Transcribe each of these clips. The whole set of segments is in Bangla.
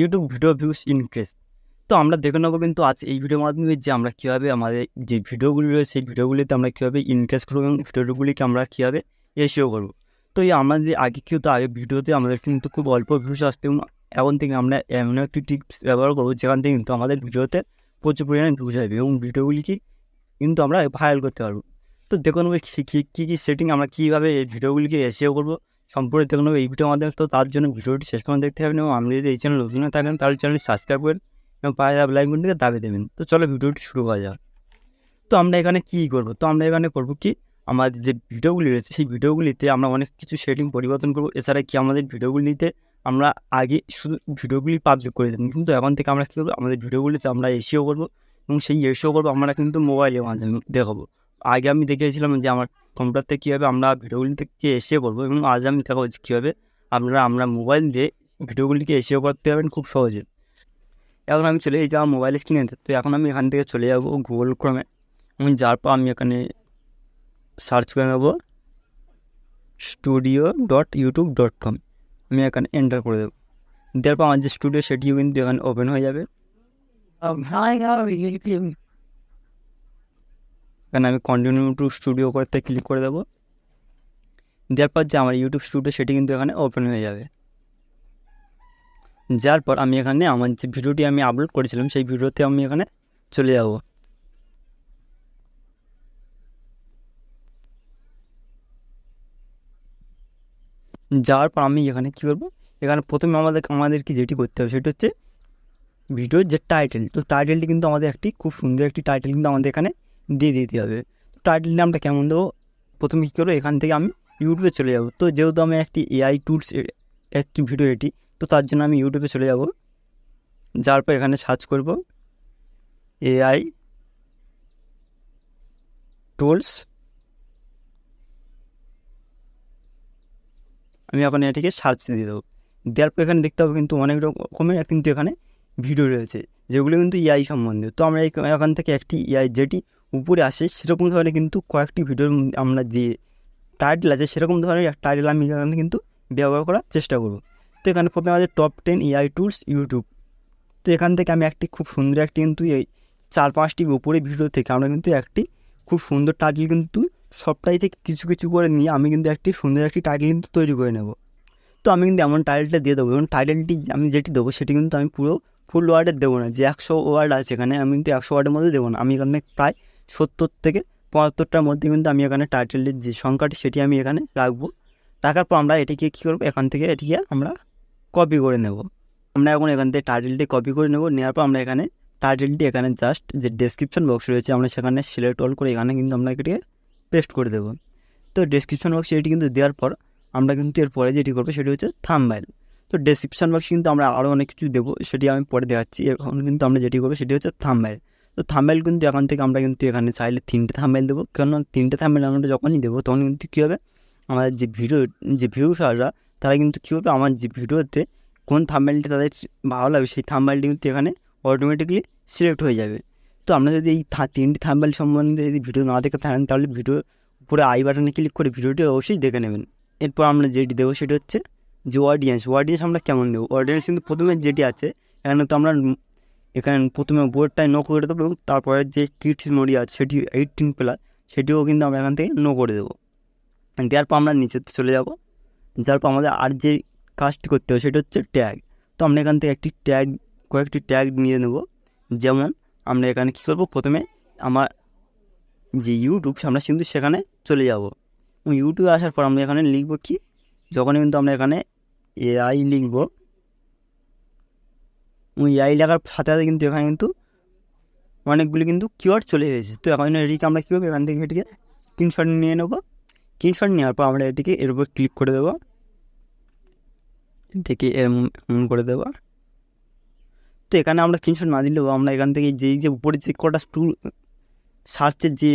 YouTube video views increase. তো আমরা দেখে নেবো কিন্তু আজ এই ভিডিওর মাধ্যমে যে আমরা কীভাবে আমাদের যে ভিডিওগুলি রয়েছে সেই ভিডিওগুলিতে আমরা কীভাবে ইনক্রিজ করবো এবং ভিডিওগুলিকে আমরা কীভাবে এসিও করবো। তো এই আমাদের আগে ভিডিওতে আমাদের কিন্তু খুব অল্প ভিউজ আসতো এবং এখন থেকে আমরা এমন একটি টিপস ব্যবহার করবো যেখান থেকে কিন্তু আমাদের ভিডিওতে প্রচুর পরিমাণে ভিউজ আসবে এবং ভিডিওগুলিকে কিন্তু আমরা ভাইরাল করতে পারবো। তো দেখে নেবো কী সেটিং আমরা কীভাবে এই ভিডিওগুলিকে এসিও করবো সম্পূর্ণ দেখে নেবো এই ভিডিওর মাধ্যমে। তো তার জন্য ভিডিওটি শেষ পর্যন্ত দেখতে হবে এবং আপনি যদি এই চ্যানেল নতুন হয়ে থাকেন তাহলে চ্যানেলটি সাবস্ক্রাইব করেন এবং পাশে থাকা বেল আইকনটিকে দাবিয়ে দেবেন। তো চলো ভিডিওটি শুরু করা যাক। তো আমরা এখানে কী করবো, তো আমরা এখানে করবো কি, আমাদের যে ভিডিওগুলি রয়েছে সেই ভিডিওগুলিতে আমরা অনেক কিছু সেটিং পরিবর্তন করবো। এছাড়া কি আমাদের ভিডিওগুলিতে আমরা আগে শুধু ভিডিওগুলি পাবলিক করে দিতাম, কিন্তু এখন থেকে আমরা কী করবো, আমাদের ভিডিওগুলিতে আমরা এসিও করবো এবং সেই এসিও করবো আমরা কিন্তু মোবাইলের মাধ্যমে দেখাবো। আগে আমি দেখিয়েছিলাম যে আমার কম্পিউটার থেকে কীভাবে আমরা ভিডিওগুলি থেকে এসিও করবো এবং আজ আমি দেখাবো যে কীভাবে আমরা মোবাইল দিয়ে ভিডিওগুলিকে এসিও করতে পারবেন খুব সহজে। এখন আমি চলে যাই আমার মোবাইল স্ক্রিনে। তো এখন আমি এখান থেকে চলে যাবো গুগল ক্রোমে এবং যার পর আমি এখানে সার্চ করে নেব studio.youtube.com। আমি এখানে এন্টার করে দেবো। দেওয়ার পর আমার যে স্টুডিও সেটিও কিন্তু এখানে ওপেন হয়ে যাবে। এখানে আমি কন্টিনিউ টু স্টুডিও করতে ক্লিক করে দেবো। দেওয়ার পর যে আমার ইউটিউব স্টুডিও সেটি কিন্তু এখানে ওপেন হয়ে যাবে। যার পর আমি এখানে আমার যে ভিডিওটি আমি আপলোড করেছিলাম সেই ভিডিওতে আমি এখানে চলে যাব। যাওয়ার পর আমি এখানে কী করবো, এখানে প্রথমে আমাদেরকে যেটি করতে হবে সেটি হচ্ছে ভিডিওর যে টাইটেল। তো টাইটেলটি কিন্তু আমাদের একটি খুব সুন্দর একটি টাইটেল কিন্তু আমাদের এখানে দিয়ে দিতে হবে। তো টাইটেলটা আমরা কেমন দেবো, প্রথমে কী করবো, এখান থেকে আমি ইউটিউবে চলে যাব। তো যেহেতু আমি একটি এআই টুলস একটি ভিডিও এটি, তো তার জন্য আমি ইউটিউবে চলে যাব। যার পর এখানে সার্চ করব এআই টুলস। আমি এখন এটিকে সার্চ দিয়ে দেবো। দেওয়ার পর এখানে দেখতে হবে কিন্তু অনেক রকমের কিন্তু এখানে ভিডিও রয়েছে যেগুলো কিন্তু এআই সম্বন্ধে। তো আমরা এখান থেকে একটি এআই যেটি উপরে আসে সেরকম ধরনের কিন্তু কয়েকটি ভিডিওর আমরা যে টাইটেল আছে সেরকম ধরনের টাইটেল আমি এখানে কিন্তু ব্যবহার করার চেষ্টা করব। তো এখানে প্রথমে আমাদের টপ 10 এআই টুলস ইউটিউব। তো এখান থেকে আমি একটি খুব সুন্দর একটি কিন্তু এই 4-5টি উপরে ভিডিও থেকে আমরা কিন্তু একটি খুব সুন্দর টাইটেল কিন্তু সবটাই থেকে কিছু কিছু করে নিয়ে আমি কিন্তু একটি সুন্দর একটি টাইটেল কিন্তু তৈরি করে নেব। তো আমি কিন্তু এমন টাইটেলটা দিয়ে দেবো এবং টাইটেলটি আমি যেটি দেবো সেটি কিন্তু আমি পুরো ফুল ওয়ার্ডের দেবো না। যে 100 ওয়ার্ড আছে এখানে আমি কিন্তু 100 ওয়ার্ডের মধ্যে দেবো না। আমি এখানে প্রায় 70 থেকে 75টার মধ্যে কিন্তু আমি এখানে টাইটেলের যে সংখ্যাটি সেটি আমি এখানে রাখবো। রাখার পর আমরা এটিকে কী করবো, এখান থেকে এটিকে আমরা কপি করে নেব। আমরা এখন এখান থেকে টাইটেলটি কপি করে নেব। নেওয়ার পর আমরা এখানে টাইটেলটি এখানে জাস্ট যে ডেসক্রিপশন বক্স রয়েছে আমরা সেখানে সিলেক্ট অল করে এখানে কিন্তু আমরা এটিকে পেস্ট করে দেবো। তো ডেসক্রিপশন বক্সে এটি কিন্তু দেওয়ার পর আমরা কিন্তু এরপরে যেটি করবো সেটি হচ্ছে থাম্বনেল। তো ডেসক্রিপশন বক্সে কিন্তু আমরা আরও অনেক কিছু দেবো, সেটি আমি পরে দেখাচ্ছি। এখন কিন্তু আমরা যেটি করবো সেটি হচ্ছে থাম্বনেল। তো থাম্বনেল কিন্তু এখান থেকে আমরা কিন্তু এখানে চাইলে 3টে থাম্বনেল দেবো, কেন 3টে থাম্বনেল আমরা যখনই দেবো তখন কিন্তু কী হবে, আমাদের যে ভিউয়াররা তারা কিন্তু কী হবে, আমার যে ভিডিওতে কোন থাম্বনেলটা তাদের ভালো লাগবে সেই থাম্বনেলটি কিন্তু এখানে অটোমেটিকলি সিলেক্ট হয়ে যাবে। তো আমরা যদি এই 3টি থাম্বনেল সম্বন্ধে যদি ভিডিও না দেখে থাকেন তাহলে ভিডিও উপরে আই বাটনে ক্লিক করে ভিডিওটি অবশ্যই দেখে নেবেন। এরপর আমরা যেটি দেবো সেটি হচ্ছে যে অডিয়েন্স আমরা কেমন দেবো। অডিয়েন্স কিন্তু প্রথমে যেটি আছে এখানে তো আমরা এখানে প্রথমে বোর্ডটাই নো করে দেবো এবং তারপরে যে কিডস মোডি আছে সেটি 18+ সেটিও কিন্তু আমরা এখান থেকে নো করে দেবো। দেওয়ার পর আমরা নিচেতে চলে যাব। যার পর আমাদের আর যে কাজটি করতে হবে সেটা হচ্ছে ট্যাগ। তো আমরা এখান থেকে কয়েকটি ট্যাগ নিয়ে নেব। যেমন আমরা এখানে কী করবো, প্রথমে আমার যে ইউটিউব আমরা কিন্তু সেখানে চলে যাব এবং ইউটিউবে আসার পর আমরা এখানে লিখব কি, যখনই কিন্তু আমরা এখানে এআই লিখব এবং এআই লেখার সাথে সাথে কিন্তু এখানে কিন্তু অনেকগুলি কিন্তু কিওয়ার্ড চলে এসেছে। তো এখন এটিকে আমরা কী করবো, এখান থেকে এটিকে স্ক্রিনশট নিয়ে নেবো। স্ক্রিনশট নেওয়ার পর আমরা এটিকে এর উপর ক্লিক করে দেবো, এটিকে এমন করে দেবো। তো এখানে আমরা স্ক্রিনশট না দিলেও আমরা এখান থেকে যে উপরে যে কটা সার্চের যে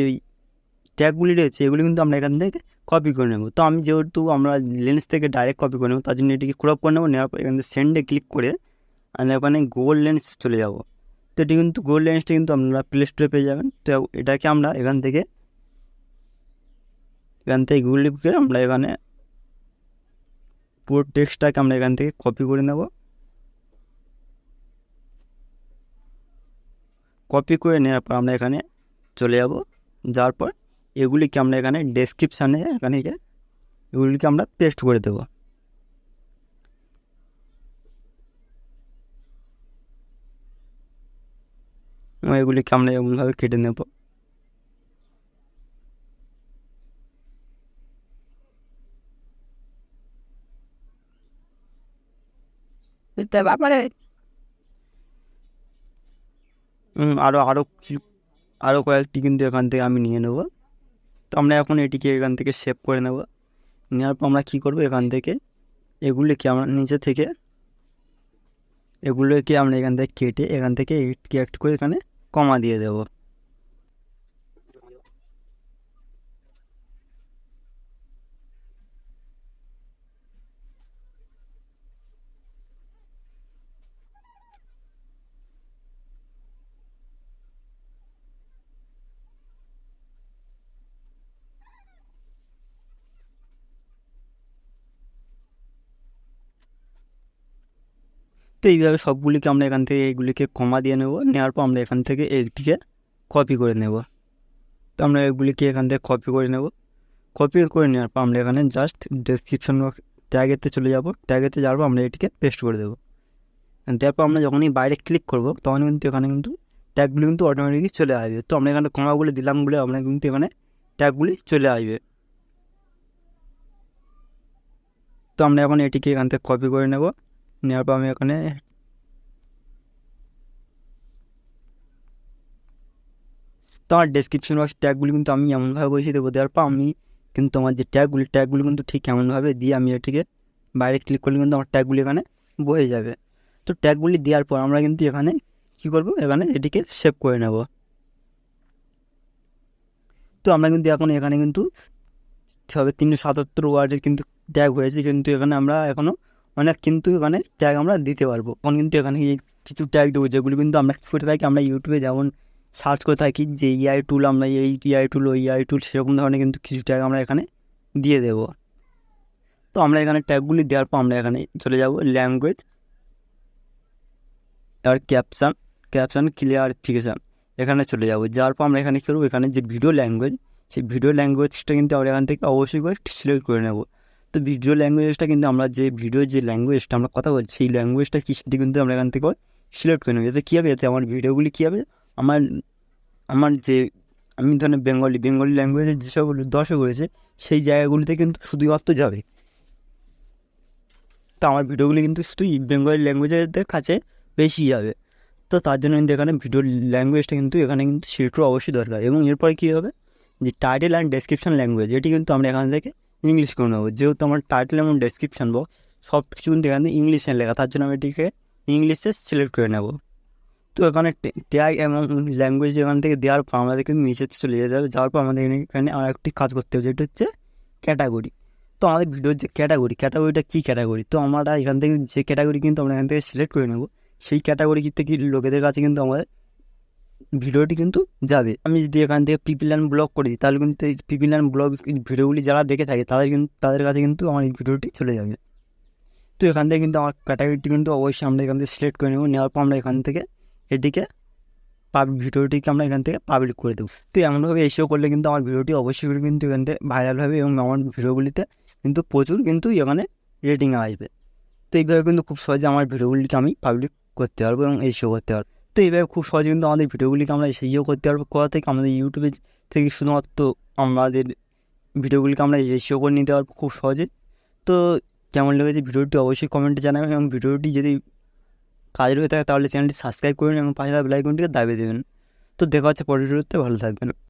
ট্যাগগুলি রয়েছে এগুলি কিন্তু আমরা এখান থেকে কপি করে নেব। তো আমি যেহেতু আমরা লেন্স থেকে ডাইরেক্ট কপি করে নেব তার জন্য এটিকে ক্রপ করে নেবো। নেওয়ার পর এখান থেকে সেন্ডে ক্লিক করে আমরা ওখানে গুগল লেন্স চলে যাব। তো এটি কিন্তু গুগল লেন্সটা কিন্তু আপনারা প্লে স্টোরে পেয়ে যাবেন। তো এটাকে আমরা এখান থেকে গুগল লিখে আমরা এখানে পুরো টেক্সটটাকে আমরা এখান থেকে কপি করে নেব। কপি করে নেওয়ার পর আমরা এখানে চলে যাব। যাওয়ার পর এগুলিকে আমরা এখানে ডেসক্রিপশানে এখানে এগুলিকে আমরা পেস্ট করে দেবো। এগুলিকে আমরা এমনভাবে কেটে নেব। আরও কয়েকটি কিন্তু এখান থেকে আমি নিয়ে নেব। তো আমরা এখন এটিকে এখান থেকে সেভ করে নেব। নেওয়ার পর আমরা কী করবো, এখান থেকে এগুলিকে আমরা নিচে থেকে এগুলোকে আমরা এখান থেকে কেটে এখান থেকে একটু করে এখানে কমা দিয়ে দেবো। তো এইভাবে সবগুলিকে আমরা এখান থেকে এইগুলিকে কমা দিয়ে নেব। নেওয়ার পর আমরা এখান থেকে এইটিকে কপি করে নেব। তো আমরা এগুলিকে এখান থেকে কপি করে নেব। কপি করে নেওয়ার পর আমরা এখানে জাস্ট ডেসক্রিপশন ট্যাগেতে চলে যাব। ট্যাগেতে যাওয়ার পর আমরা এটিকে পেস্ট করে দেবো। তারপর আমরা যখনই বাইরে ক্লিক করব তখন কিন্তু এখানে কিন্তু ট্যাগগুলি কিন্তু অটোমেটিকই চলে আসবে। তো আমরা এখানে কমাগুলি দিলাম বলে আমরা কিন্তু এখানে ট্যাগগুলি চলে আসবে। তো আমরা এখন এটিকে এখান থেকে কপি করে নেব। নেওয়ার পর আমি এখানে তো আমার ডেসক্রিপশন বক্স ট্যাগগুলি কিন্তু আমি এমনভাবে বসিয়ে দেবো। দেওয়ার পর আমি কিন্তু আমার যে ট্যাগগুলি কিন্তু ঠিক এমনভাবে দিয়ে আমি এটিকে বাইরে ক্লিক করলে কিন্তু আমার ট্যাগগুলি এখানে বসে যাবে। তো ট্যাগগুলি দেওয়ার পর আমরা কিন্তু এখানে কী করব, এখানে এটিকে সেভ করে নেব। তো আমরা কিন্তু এখন এখানে কিন্তু 377 ওয়ার্ডের কিন্তু ট্যাগ হয়েছে, কিন্তু এখানে আমরা এখনও অনেক কিন্তু এখানে ট্যাগ আমরা দিতে পারবো। এখন কিন্তু এখানে কিছু ট্যাগ দেবো যেগুলি কিন্তু আমরা কী করে থাকি, আমরা ইউটিউবে যেমন সার্চ করে থাকি যে AI টুল, আমরা এই AI টুল ওই AI টুল সেরকম ধরনের কিন্তু কিছু ট্যাগ আমরা এখানে দিয়ে দেব। তো আমরা এখানে ট্যাগগুলি দেওয়ার পর আমরা এখানে চলে যাব ল্যাঙ্গুয়েজ আর ক্যাপশন ক্লিয়ারিফিকেশান এখানে চলে যাব। যাওয়ার পর আমরা এখানে কী করবো, এখানে যে ভিডিও ল্যাঙ্গুয়েজ সেই ভিডিও ল্যাঙ্গুয়েজটা কিন্তু আমরা এখান থেকে অবশ্যই করে সিলেক্ট করে নেব। তো ভিডিও ল্যাঙ্গুয়েজটা কিন্তু আমরা যে ভিডিওর যে ল্যাঙ্গুয়েজটা আমরা কথা বলছি সেই ল্যাঙ্গুয়েজটা কী সেটি কিন্তু আমরা এখান থেকে সিলেক্ট করে নেব। এতে কী হবে, এতে আমার ভিডিওগুলি কী হবে, আমার যে আমি ধরেন বেঙ্গলি ল্যাঙ্গুয়েজের যেসব দর্শক রয়েছে সেই জায়গাগুলিতে কিন্তু শুধুমাত্র যাবে। তো আমার ভিডিওগুলি কিন্তু শুধু বেঙ্গলি ল্যাঙ্গুয়েজের কাছে বেশি যাবে। তো তার জন্য কিন্তু এখানে ভিডিও ল্যাঙ্গুয়েজটা কিন্তু এখানে কিন্তু সিলেক্ট করা অবশ্যই দরকার। এবং এরপরে কী হবে, যে টাইটেল অ্যান্ড ডেসক্রিপশন ল্যাঙ্গুয়েজ এটি কিন্তু আমরা এখান থেকে ইংলিশ করে নেবো। যেহেতু আমার টাইটেল এবং ডেসক্রিপশন বক্স সব কিছু কিন্তু এখানে ইংলিশে লেখা, তার জন্য আমি এটিকে ইংলিশে সিলেক্ট করে নেব। তো এখানে ট্যাগ এবং ল্যাঙ্গুয়েজ এখান থেকে দেওয়ার পর আমাদের কিন্তু নিচে চলে যেতে হবে। যাওয়ার পর আমাদের এখানে আর একটি কাজ করতে হবে, যেটা হচ্ছে ক্যাটাগরি। তো আমাদের ভিডিওর যে ক্যাটাগরিটা কী ক্যাটাগরি, তো আমরা এখান থেকে যে ক্যাটাগরি কিন্তু আমরা এখান থেকে সিলেক্ট করে নেব, সেই ক্যাটাগরি থেকে লোকেদের কাছে কিন্তু আমাদের ভিডিওটি কিন্তু যাবে। আমি যদি এখান থেকে পিপল অ্যান্ড ব্লগ করে দিই তাহলে কিন্তু এই পিপল অ্যান্ড ব্লগ ভিডিওগুলি যারা দেখে থাকে তাদের কাছে কিন্তু আমার এই ভিডিওটি চলে যাবে। তো এখান থেকে কিন্তু আমার ক্যাটাগরিটি কিন্তু অবশ্যই আমরা এখান থেকে সিলেক্ট করে নেব। নেওয়ার পর আমরা এখান থেকে এটিকে ভিডিওটিকে আমরা এখান থেকে পাবলিক করে দেবো। তো এমনভাবে এসেও করলে কিন্তু আমার ভিডিওটি অবশ্যই করে কিন্তু এখান থেকে ভাইরাল হবে এবং আমার ভিডিওগুলিতে কিন্তু প্রচুর কিন্তু এখানে রেটিং আসবে। তো এইভাবে কিন্তু খুব সহজে আমার ভিডিওগুলিকে আমি পাবলিক করতে পারবো এবং এসেও করতে পারবো। তো এইভাবে খুব সহজে কিন্তু আমাদের ভিডিওগুলিকে আমরা এসেও করতে পারবো। কোথা থেকে, আমাদের ইউটিউবে থেকে শুধুমাত্র আমাদের ভিডিওগুলিকে আমরা এসেও করে নিতে পারবো খুব সহজে। তো কেমন লেগেছে ভিডিওটি অবশ্যই কমেন্টে জানাবেন এবং ভিডিওটি যদি কাজের হয়ে থাকে তাহলে চ্যানেলটি সাবস্ক্রাইব করুন এবং পাশে বেল আইকনটিকে দাবিয়ে দেবেন। তো দেখা হচ্ছে পরের ভিডিওতে, ভালো থাকবেন।